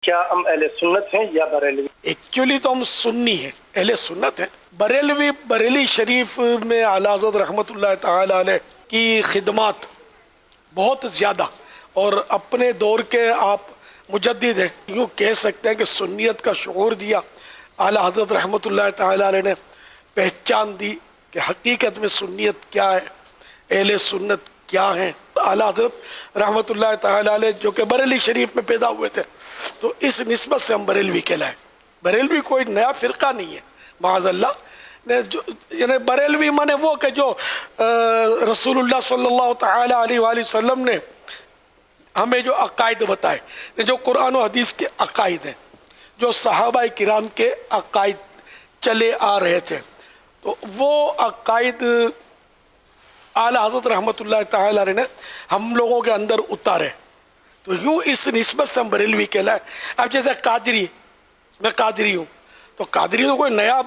کیا ہم اہل سنت ہیں یا بریلوی؟ ایکچولی تو ہم سنی ہیں، اہل سنت ہیں۔ بریلی شریف میں اعلیٰ حضرت رحمۃ اللہ تعالی علیہ کی خدمات بہت زیادہ، اور اپنے دور کے آپ مجدد ہیں، یوں کہہ سکتے ہیں کہ سنیت کا شعور دیا اعلیٰ حضرت رحمۃ اللہ تعالی علیہ نے، پہچان دی کہ حقیقت میں سنیت کیا ہے، اہل سنت کیا ہیں۔ اعلیٰ حضرت رحمۃ اللہ تعالی علیہ جو کہ بریلی شریف میں پیدا ہوئے تھے، تو اس نسبت سے ہم بریلوی کہلائے۔ بریلوی کوئی نیا فرقہ نہیں ہے، معاذ اللہ، یعنی بریلوی مانے وہ کہ جو رسول اللہ صلی اللہ تعالی علیہ وآلہ وسلم نے ہمیں جو عقائد بتائے، جو قرآن و حدیث کے عقائد ہیں، جو صحابہ کرام کے عقائد چلے آ رہے تھے، تو وہ عقائد اعلیٰ حضرت رحمۃ اللہ تعالی علیہ نے ہم لوگوں کے اندر اتارے، تو یوں اس نسبت سے ہم بریلوی کہلائے۔ اب جیسے قادری، میں قادری ہوں، تو قادری تو کوئی نیا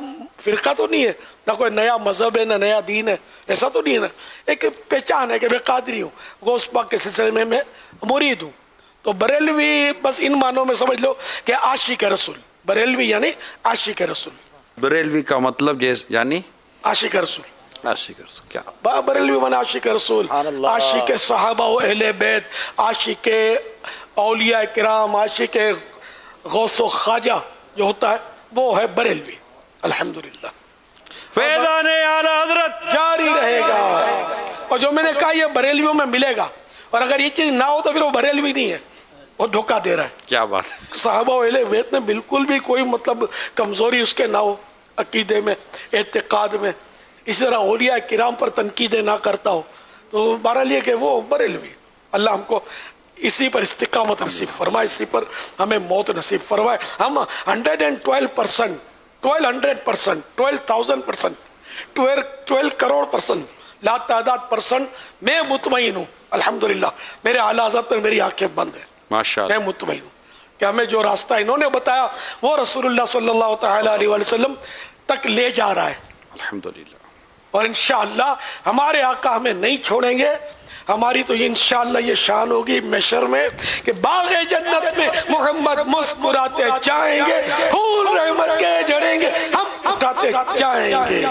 فرقہ تو نہیں ہے، نہ کوئی نیا مذہب ہے، نہ نیا دین ہے، ایسا تو نہیں ہے نا، ایک پہچان ہے کہ میں قادری ہوں، غوث پاک کے سلسلے میں مرید ہوں۔ تو بریلوی بس ان معنوں میں سمجھ لو کہ عاشق رسول، بریلوی یعنی عاشق رسول۔ بریلوی کا مطلب یعنی عاشق رسول، عاشق رسول، کیا بریلوی مانا عاشق رسول، عاشق صحابہ و اہل بیت، عاشق اولیاء کرام، عاشق غوث و خواجہ جو ہوتا ہے وہ ہے بریلوی۔ الحمدللہ فیضان اعلیٰ حضرت جاری رہے گا، اور جو میں نے کہا یہ بریلویوں میں ملے گا، اور اگر یہ چیز نہ ہو تو پھر وہ بریلوی نہیں ہے، وہ دھوکہ دے رہا ہے۔ کیا بات ہے، صحابہ و اہل بیت میں بالکل بھی کوئی مطلب کمزوری اس کے نہ ہو، عقیدے میں، اعتقاد میں، اسی طرح اولیاء کرام پر تنقیدیں نہ کرتا ہو، تو بہرحال یہ کہ وہ بریلوی۔ اللہ ہم کو اسی پر استقامت نصیب فرمائے، اسی پر ہمیں موت نصیب فرمائے۔ ہم 112%، 12,000%، 12 کروڑ % لا تعداد % میں مطمئن ہوں، الحمدللہ میرے اعلیٰ حضرت پر میری آنکھیں بند ہیں، ماشاءاللہ، میں مطمئن ہوں کہ ہمیں جو راستہ انہوں نے بتایا وہ رسول اللہ صلی اللہ تعالی علیہ وآلہ وسلم تک لے جا رہا ہے، الحمدللہ، اور انشاءاللہ ہمارے آقا ہمیں نہیں چھوڑیں گے۔ ہماری تو انشاءاللہ یہ شان ہوگی محشر میں کہ باغ جنت میں محمد مسکراتے جائیں گے، پھول رحمت کے جھڑیں گے، ہم اٹھاتے جائیں گے۔